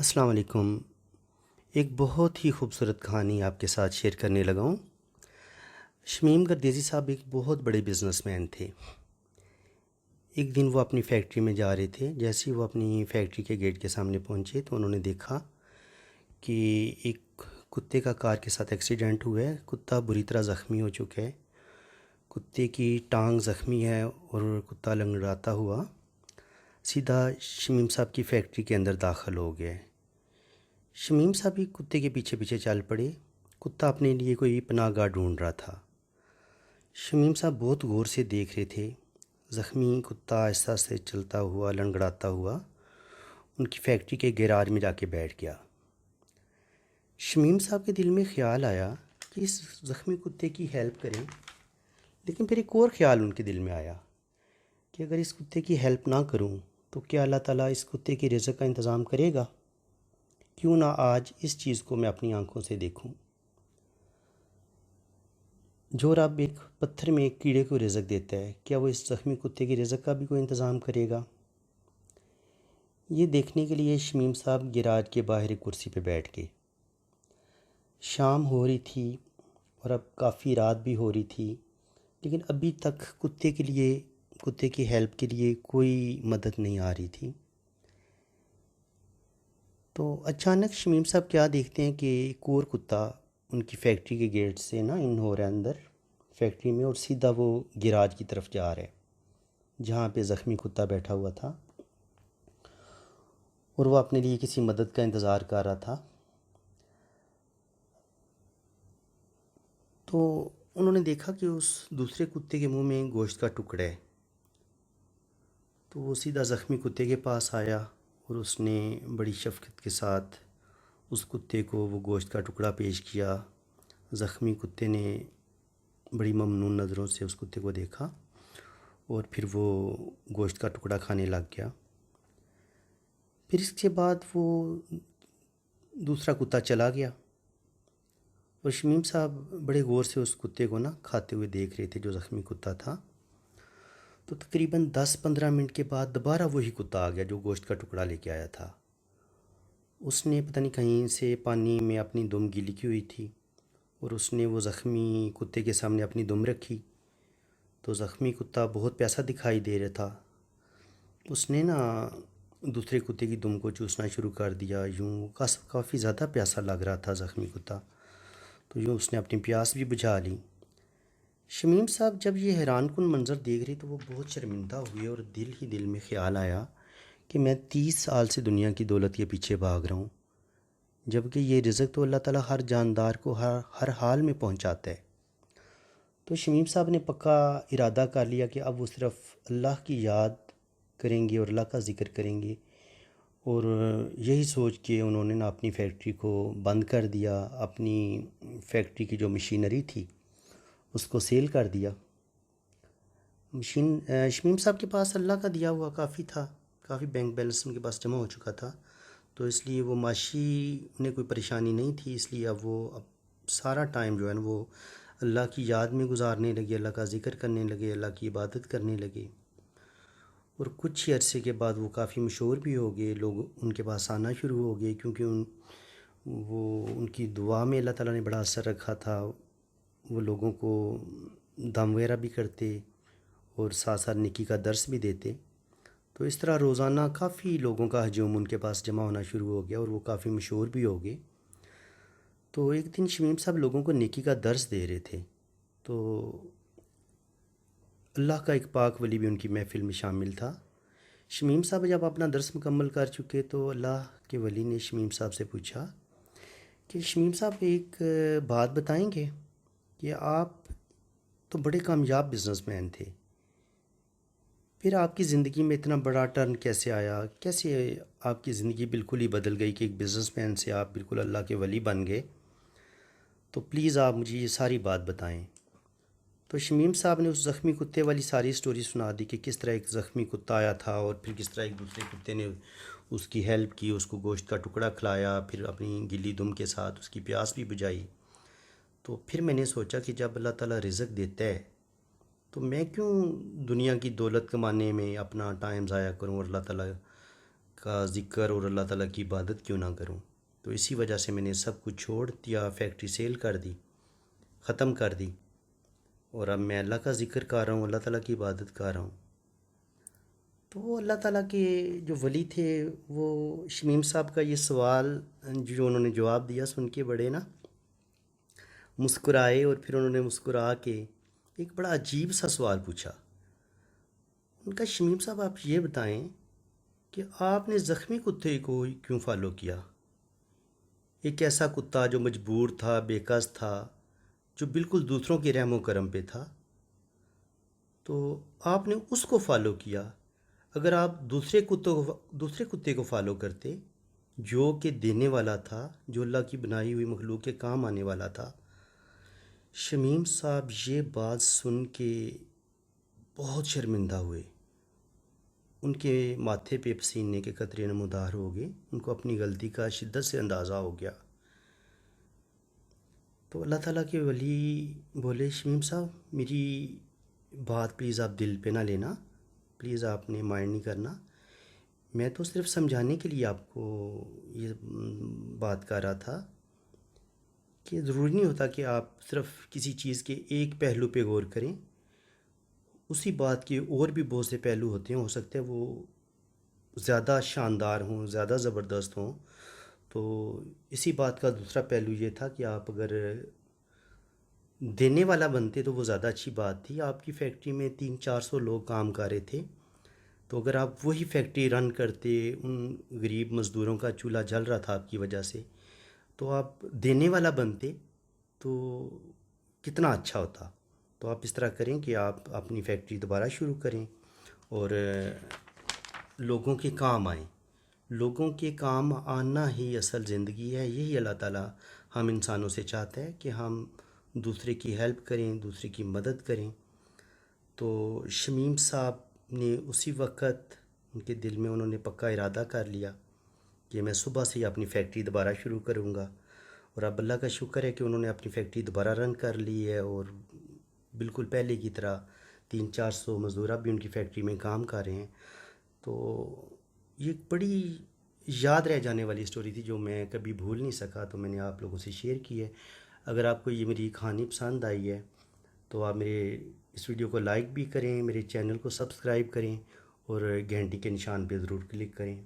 السلام علیکم۔ ایک بہت ہی خوبصورت کہانی آپ کے ساتھ شیئر کرنے لگا ہوں۔ شمیم گردیزی صاحب ایک بہت بڑے بزنس مین تھے۔ ایک دن وہ اپنی فیکٹری میں جا رہے تھے۔ جیسے ہی وہ اپنی فیکٹری کے گیٹ کے سامنے پہنچے تو انہوں نے دیکھا کہ ایک کتے کا کار کے ساتھ ایکسیڈنٹ ہوا ہے۔ کتا بری طرح زخمی ہو چکا ہے۔ کتے کی ٹانگ زخمی ہے اور کتا لنگڑاتا ہوا سیدھا شمیم صاحب کی فیکٹری کے اندر داخل ہو گیا ہے۔ شمیم صاحب بھی کتے کے پیچھے پیچھے چل پڑے۔ کتا اپنے لیے کوئی پناہ گاہ ڈھونڈ رہا تھا۔ شمیم صاحب بہت غور سے دیکھ رہے تھے۔ زخمی کتا آہستہ سے چلتا ہوا لنگڑاتا ہوا ان کی فیکٹری کے گیراج میں جا کے بیٹھ گیا۔ شمیم صاحب کے دل میں خیال آیا کہ اس زخمی کتے کی ہیلپ کریں، لیکن پھر ایک اور خیال ان کے دل میں آیا کہ اگر اس کتے کی ہیلپ نہ کروں تو کیا اللہ تعالیٰ اس کتے کی رزق کا انتظام کرے گا؟ کیوں نہ آج اس چیز کو میں اپنی آنکھوں سے دیکھوں۔ جو رب ایک پتھر میں ایک کیڑے کو رزق دیتا ہے، کیا وہ اس زخمی کتے کی رزق کا بھی کوئی انتظام کرے گا؟ یہ دیکھنے کے لیے شمیم صاحب گیراج کے باہر ایک کرسی پہ بیٹھ گئے۔ شام ہو رہی تھی اور اب کافی رات بھی ہو رہی تھی، لیکن ابھی تک کتے کی ہیلپ کے لیے کوئی مدد نہیں آ رہی تھی۔ تو اچانک شمیم صاحب کیا دیکھتے ہیں کہ ایک اور کتا ان کی فیکٹری کے گیٹ سے ان ہو رہا ہے اندر فیکٹری میں، اور سیدھا وہ گیراج کی طرف جا رہا ہے جہاں پہ زخمی کتا بیٹھا ہوا تھا، اور وہ اپنے لیے کسی مدد کا انتظار کر رہا تھا۔ تو انہوں نے دیکھا کہ اس دوسرے کتے کے منہ میں گوشت کا ٹکڑا ہے، تو وہ سیدھا زخمی کتے کے پاس آیا اور اس نے بڑی شفقت کے ساتھ اس کتے کو وہ گوشت کا ٹکڑا پیش کیا۔ زخمی کتے نے بڑی ممنون نظروں سے اس کتے کو دیکھا اور پھر وہ گوشت کا ٹکڑا کھانے لگ گیا۔ پھر اس کے بعد وہ دوسرا کتا چلا گیا اور شمیم صاحب بڑے غور سے اس کتے کو کھاتے ہوئے دیکھ رہے تھے جو زخمی کتا تھا۔ تو تقریباً 10-15 منٹ کے بعد دوبارہ وہی کتا آ گیا جو گوشت کا ٹکڑا لے کے آیا تھا۔ اس نے پتہ نہیں کہیں سے پانی میں اپنی دم گیلی کی ہوئی تھی اور اس نے وہ زخمی کتے کے سامنے اپنی دم رکھی، تو زخمی کتا بہت پیاسا دکھائی دے رہا تھا۔ اس نے دوسرے کتے کی دم کو چوسنا شروع کر دیا۔ یوں کافی زیادہ پیاسا لگ رہا تھا زخمی کتا، تو یوں اس نے اپنی پیاس بھی بجھا لی۔ شمیم صاحب جب یہ حیران کن منظر دیکھ رہے تو وہ بہت شرمندہ ہوئے اور دل ہی دل میں خیال آیا کہ میں 30 سال سے دنیا کی دولت کے پیچھے بھاگ رہا ہوں، جبکہ یہ رزق تو اللہ تعالیٰ ہر جاندار کو ہر حال میں پہنچاتا ہے۔ تو شمیم صاحب نے پکا ارادہ کر لیا کہ اب وہ صرف اللہ کی یاد کریں گے اور اللہ کا ذکر کریں گے، اور یہی سوچ کے انہوں نے اپنی فیکٹری کو بند کر دیا۔ اپنی فیکٹری کی جو مشینری تھی اس کو سیل کر دیا۔ شمیم صاحب کے پاس اللہ کا دیا ہوا کافی تھا، کافی بینک بیلنس ان کے پاس جمع ہو چکا تھا، تو اس لیے وہ معاشی انہیں کوئی پریشانی نہیں تھی۔ اس لیے اب سارا ٹائم جو ہے وہ اللہ کی یاد میں گزارنے لگے، اللہ کا ذکر کرنے لگے، اللہ کی عبادت کرنے لگے، اور کچھ ہی عرصے کے بعد وہ کافی مشہور بھی ہو گئے۔ لوگ ان کے پاس آنا شروع ہو گئے کیونکہ ان کی دعا میں اللہ تعالیٰ نے بڑا اثر رکھا تھا۔ وہ لوگوں کو دم وغیرہ بھی کرتے اور ساتھ ساتھ نیکی کا درس بھی دیتے۔ تو اس طرح روزانہ کافی لوگوں کا ہجوم ان کے پاس جمع ہونا شروع ہو گیا اور وہ کافی مشہور بھی ہو گئے۔ تو ایک دن شمیم صاحب لوگوں کو نیکی کا درس دے رہے تھے، تو اللہ کا ایک پاک ولی بھی ان کی محفل میں شامل تھا۔ شمیم صاحب جب اپنا درس مکمل کر چکے تو اللہ کے ولی نے شمیم صاحب سے پوچھا کہ شمیم صاحب ایک بات بتائیں گے کہ آپ تو بڑے کامیاب بزنس مین تھے، پھر آپ کی زندگی میں اتنا بڑا ٹرن کیسے آیا؟ کیسے آپ کی زندگی بالکل ہی بدل گئی کہ ایک بزنس مین سے آپ بالکل اللہ کے ولی بن گئے؟ تو پلیز آپ مجھے یہ ساری بات بتائیں۔ تو شمیم صاحب نے اس زخمی کتے والی ساری سٹوری سنا دی کہ کس طرح ایک زخمی کتا آیا تھا اور پھر کس طرح ایک دوسرے کتے نے اس کی ہیلپ کی، اس کو گوشت کا ٹکڑا کھلایا، پھر اپنی گلی دم کے ساتھ اس کی پیاس بھی بجھائی۔ تو پھر میں نے سوچا کہ جب اللہ تعالیٰ رزق دیتا ہے تو میں کیوں دنیا کی دولت کمانے میں اپنا ٹائم ضائع کروں اور اللہ تعالیٰ کا ذکر اور اللہ تعالیٰ کی عبادت کیوں نہ کروں؟ تو اسی وجہ سے میں نے سب کچھ چھوڑ دیا، فیکٹری سیل کر دی، ختم کر دی، اور اب میں اللہ کا ذکر کر رہا ہوں، اللہ تعالیٰ کی عبادت کر رہا ہوں۔ تو وہ اللہ تعالیٰ کے جو ولی تھے، وہ شمیم صاحب کا یہ سوال جو انہوں نے جواب دیا سن کے بڑے نا مسکرائے، اور پھر انہوں نے مسکرا کے ایک بڑا عجیب سا سوال پوچھا۔ ان کا شمیم صاحب آپ یہ بتائیں کہ آپ نے زخمی کتے کو کیوں فالو کیا؟ ایک ایسا کتا جو مجبور تھا، بے کس تھا، جو بالکل دوسروں کے رحم و کرم پہ تھا، تو آپ نے اس کو فالو کیا۔ اگر آپ دوسرے کتے کو فالو کرتے جو کہ دینے والا تھا، جو اللہ کی بنائی ہوئی مخلوق کے کام آنے والا تھا۔ شمیم صاحب یہ بات سن کے بہت شرمندہ ہوئے، ان کے ماتھے پہ پسینے کے قطرے نمودار ہو گئے، ان کو اپنی غلطی کا شدت سے اندازہ ہو گیا۔ تو اللہ تعالیٰ کے ولی بولے شمیم صاحب میری بات پلیز آپ دل پہ نہ لینا، پلیز آپ نے مائنڈ نہیں کرنا، میں تو صرف سمجھانے کے لیے آپ کو یہ بات کر رہا تھا کہ ضروری نہیں ہوتا کہ آپ صرف کسی چیز کے ایک پہلو پہ غور کریں، اسی بات کے اور بھی بہت سے پہلو ہوتے ہیں، ہو سکتے ہیں وہ زیادہ شاندار ہوں، زیادہ زبردست ہوں۔ تو اسی بات کا دوسرا پہلو یہ تھا کہ آپ اگر دینے والا بنتے تو وہ زیادہ اچھی بات تھی۔ آپ کی فیکٹری میں 300-400 لوگ کام کر رہے تھے، تو اگر آپ وہی فیکٹری رن کرتے، ان غریب مزدوروں کا چولہا جل رہا تھا آپ کی وجہ سے، تو آپ دینے والا بنتے تو کتنا اچھا ہوتا۔ تو آپ اس طرح کریں کہ آپ اپنی فیکٹری دوبارہ شروع کریں اور لوگوں کے کام آئیں۔ لوگوں کے کام آنا ہی اصل زندگی ہے، یہی اللہ تعالیٰ ہم انسانوں سے چاہتا ہے کہ ہم دوسرے کی ہیلپ کریں، دوسرے کی مدد کریں۔ تو شمیم صاحب نے اسی وقت ان کے دل میں انہوں نے پکا ارادہ کر لیا کہ میں صبح سے ہی اپنی فیکٹری دوبارہ شروع کروں گا، اور اب اللہ کا شکر ہے کہ انہوں نے اپنی فیکٹری دوبارہ رن کر لی ہے، اور بالکل پہلے کی طرح 300-400 مزدور اب بھی ان کی فیکٹری میں کام کر رہے ہیں۔ تو یہ ایک بڑی یاد رہ جانے والی اسٹوری تھی جو میں کبھی بھول نہیں سکا، تو میں نے آپ لوگوں سے شیئر کی ہے۔ اگر آپ کو یہ میری کہانی پسند آئی ہے تو آپ میرے اس ویڈیو کو لائک بھی کریں، میرے چینل کو سبسکرائب کریں، اور گھنٹی کے نشان پہ ضرور کلک کریں۔